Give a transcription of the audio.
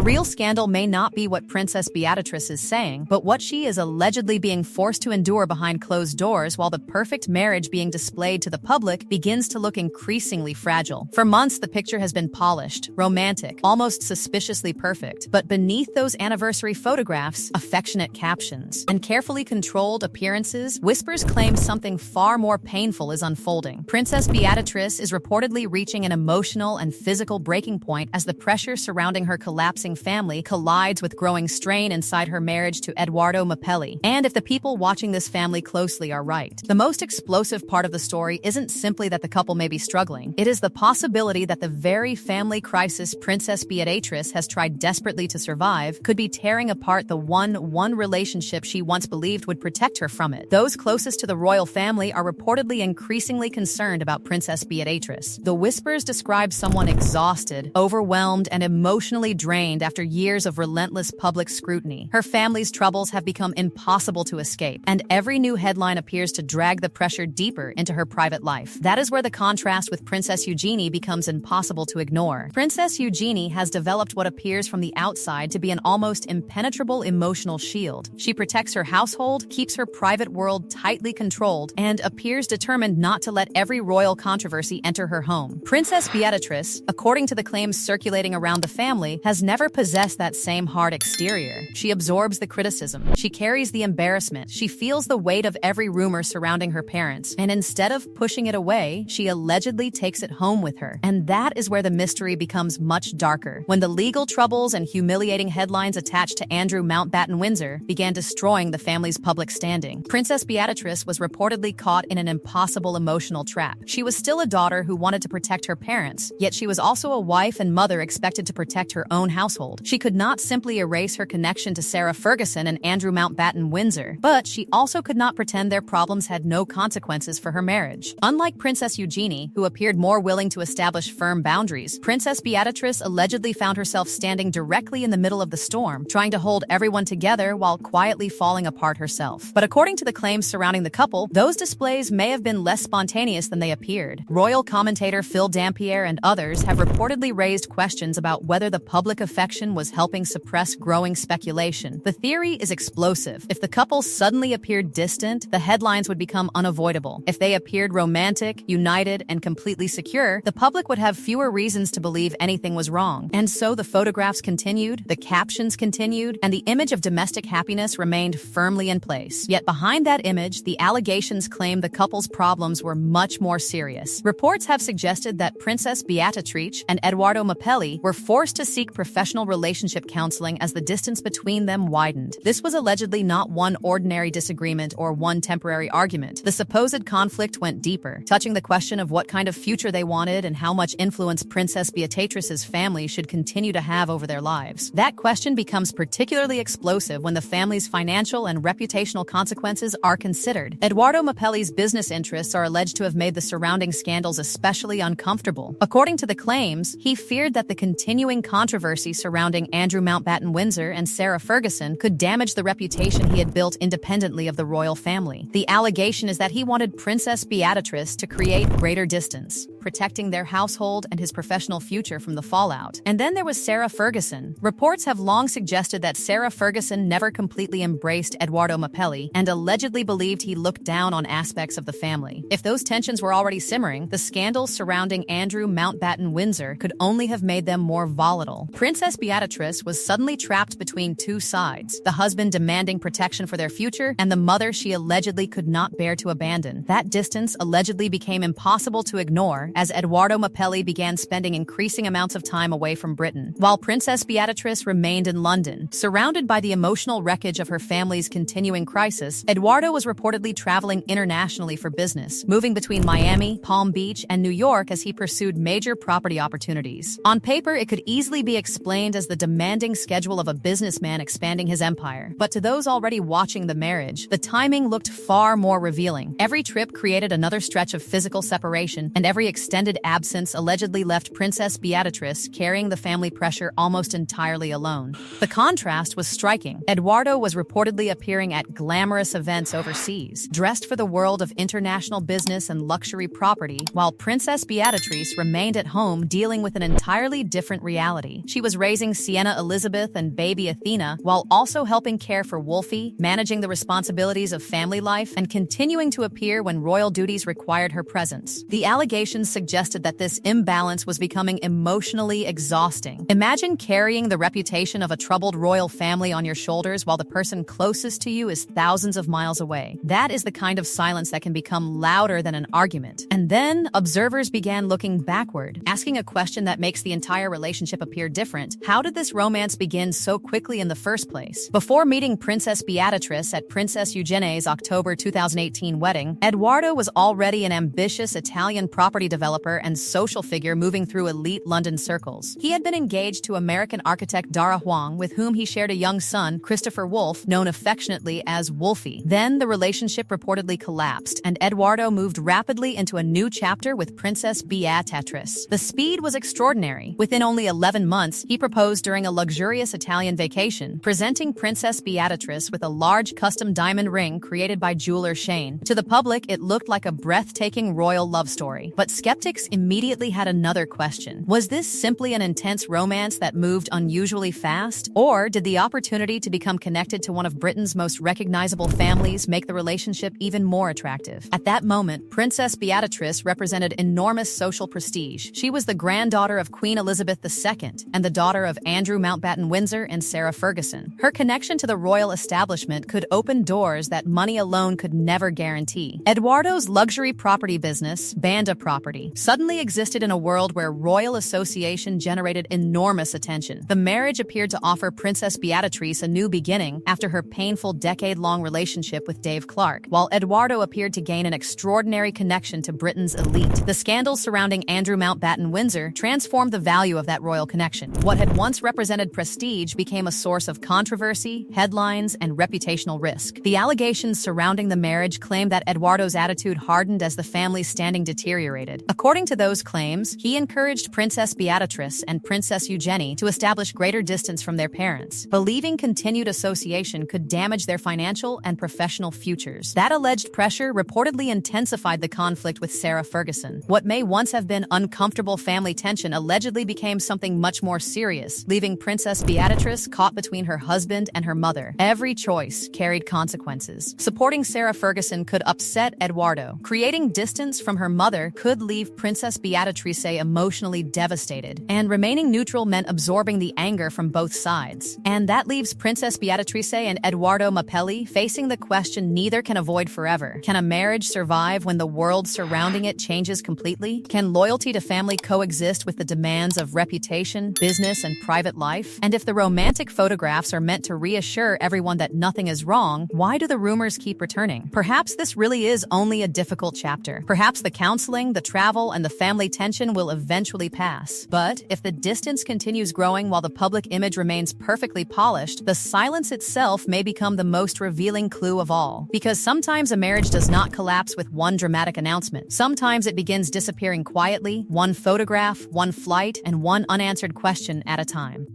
real scandal may not be what Princess Beatrice is saying, but what she is allegedly being forced to endure behind closed doors while the perfect marriage being displayed to the public begins to look increasingly fragile. For months, the picture has been polished, romantic, almost suspiciously perfect. But beneath those anniversary photographs, affectionate captions, and carefully controlled appearances, whispers claim something far more painful is unfolding. Princess Beatrice is reportedly reaching an emotional and physical breaking point as the pressure surrounding her collapsing family collides with growing strain inside her marriage to Edoardo Mapelli. And if the people watching this family closely are right, the most explosive part of the story isn't simply that the couple may be struggling. It is the possibility that the very family crisis Princess Beatrice has tried desperately to survive could be tearing apart the one relationship she once believed would protect her from it. Those closest to the royal family are reportedly increasingly concerned about Princess Beatrice. The whispers describe someone exhausted, overwhelmed, and emotionally drained after years of relentless public scrutiny. Her family's troubles have become impossible to escape, and every new headline appears to drag the pressure deeper into her private life. That is where the contrast with Princess Eugenie becomes impossible to ignore. Princess Eugenie has developed what appears from the outside to be an almost impenetrable emotional shield. She protects her household, keeps her private world tightly controlled, and appears determined not to let every royal controversy enter her home. Princess Beatrice, according to the claims circulating around the family, has never possessed that same hard exterior. She absorbs the criticism. She carries the embarrassment. She feels the weight of every rumor surrounding her parents. And instead of pushing it away, she allegedly takes it home with her. And that is where the mystery becomes much darker. When the legal troubles and humiliating headlines attached to Andrew Mountbatten Windsor began destroying the family's public standing, Princess Beatrice was reportedly caught in an impossible emotional trap. She was still a daughter who wanted to protect her parents, yet she was also a wife and mother expected to protect her own household. She could not simply erase her connection to Sarah Ferguson and Andrew Mountbatten Windsor, but she also could not pretend their problems had no consequences for her marriage. Unlike Princess Eugenie, who appeared more willing to establish firm boundaries, Princess Beatrice allegedly found herself standing directly in the middle of the storm, trying to hold everyone together while quietly falling apart herself. But according to the claims surrounding the couple, those displays may have been less spontaneous than they appeared. Royal commentator Phil Dampier and others have reportedly raised questions about whether the public affection was helping suppress growing speculation. The theory is explosive. If the couple suddenly appeared distant, the headlines would become unavoidable. If they appeared romantic, united, and completely secure, the public would have fewer reasons to believe anything was wrong. And so the photographs continued, the captions continued, and the image of domestic happiness remained firmly in place. Yet behind that image, the allegations claim the couple's problems were much more serious. Reports have suggested that Princess Beatrice and Edoardo Mapelli were forced to seek professional relationship counseling as the distance between them widened. This was allegedly not one ordinary disagreement or one temporary argument. The supposed conflict went deeper, touching the question of what kind of future they wanted and how much influence Princess Beatrice's family should continue to have over their lives. That question becomes particularly explosive when the family's financial and reputational consequences are considered. Edoardo Mapelli's business interests are alleged to have made the surrounding scandals especially uncomfortable. According to the claims, he feared that the continuing controversy surrounding Andrew Mountbatten Windsor and Sarah Ferguson could damage the reputation he had built independently of the royal family. The allegation is that he wanted Princess Beatrice to create greater distance, protecting their household and his professional future from the fallout. And then there was Sarah Ferguson. Reports have long suggested that Sarah Ferguson never completely embraced Edoardo Mapelli and allegedly believed he looked down on aspects of the family. If those tensions were already simmering, the scandals surrounding Andrew Mountbatten Windsor could only have made them more volatile. Princess Beatrice was suddenly trapped between two sides, the husband demanding protection for their future and the mother she allegedly could not bear to abandon. That distance allegedly became impossible to ignore as Edoardo Mapelli began spending increasing amounts of time away from Britain, while Princess Beatrice remained in London. Surrounded by the emotional wreckage of her family's continuing crisis, Edoardo was reportedly traveling internationally for business, moving between Miami, Palm Beach, and New York as he pursued major property opportunities. On paper, it could easily be explained as the demanding schedule of a businessman expanding his empire. But to those already watching the marriage, the timing looked far more revealing. Every trip created another stretch of physical separation, and every extended absence allegedly left Princess Beatrice carrying the family pressure almost entirely alone. The contrast was striking. Edoardo was reportedly appearing at glamorous events overseas, dressed for the world of international business and luxury property, while Princess Beatrice remained at home dealing with an entirely different reality. She was raised raising Sienna Elizabeth and baby Athena, while also helping care for Wolfie, managing the responsibilities of family life, and continuing to appear when royal duties required her presence. The allegations suggested that this imbalance was becoming emotionally exhausting. Imagine carrying the reputation of a troubled royal family on your shoulders while the person closest to you is thousands of miles away. That is the kind of silence that can become louder than an argument. And then, observers began looking backward, asking a question that makes the entire relationship appear different. How did this romance begin so quickly in the first place? Before meeting Princess Beatrice at Princess Eugenie's October 2018 wedding, Edoardo was already an ambitious Italian property developer and social figure moving through elite London circles. He had been engaged to American architect Dara Huang, with whom he shared a young son, Christopher Wolfe, known affectionately as Wolfie. Then the relationship reportedly collapsed, and Edoardo moved rapidly into a new chapter with Princess Beatrice. The speed was extraordinary. Within only 11 months, he proposed during a luxurious Italian vacation, presenting Princess Beatrice with a large custom diamond ring created by jeweler Shane. To the public, it looked like a breathtaking royal love story. But skeptics immediately had another question. Was this simply an intense romance that moved unusually fast? Or did the opportunity to become connected to one of Britain's most recognizable families make the relationship even more attractive? At that moment, Princess Beatrice represented enormous social prestige. She was the granddaughter of Queen Elizabeth II and the daughter of Andrew Mountbatten Windsor and Sarah Ferguson. Her connection to the royal establishment could open doors that money alone could never guarantee. Edoardo's luxury property business, Banda Property, suddenly existed in a world where royal association generated enormous attention. The marriage appeared to offer Princess Beatrice a new beginning after her painful decade-long relationship with Dave Clark, while Edoardo appeared to gain an extraordinary connection to Britain's elite. The scandals surrounding Andrew Mountbatten Windsor transformed the value of that royal connection. What had once represented prestige became a source of controversy, headlines, and reputational risk. The allegations surrounding the marriage claimed that Edoardo's attitude hardened as the family's standing deteriorated. According to those claims, he encouraged Princess Beatrice and Princess Eugenie to establish greater distance from their parents, believing continued association could damage their financial and professional futures. That alleged pressure reportedly intensified the conflict with Sarah Ferguson. What may once have been uncomfortable family tension allegedly became something much more serious, leaving Princess Beatrice caught between her husband and her mother. Every choice carried consequences. Supporting Sarah Ferguson could upset Edoardo. Creating distance from her mother could leave Princess Beatrice emotionally devastated, and remaining neutral meant absorbing the anger from both sides. And that leaves Princess Beatrice and Edoardo Mapelli facing the question neither can avoid forever. Can a marriage survive when the world surrounding it changes completely? Can loyalty to family coexist with the demands of reputation, business, and private life? And if the romantic photographs are meant to reassure everyone that nothing is wrong, why do the rumors keep returning? Perhaps this really is only a difficult chapter. Perhaps the counseling, the travel, and the family tension will eventually pass. But if the distance continues growing while the public image remains perfectly polished, the silence itself may become the most revealing clue of all. Because sometimes a marriage does not collapse with one dramatic announcement. Sometimes it begins disappearing quietly, one photograph, one flight, and one unanswered question at a time.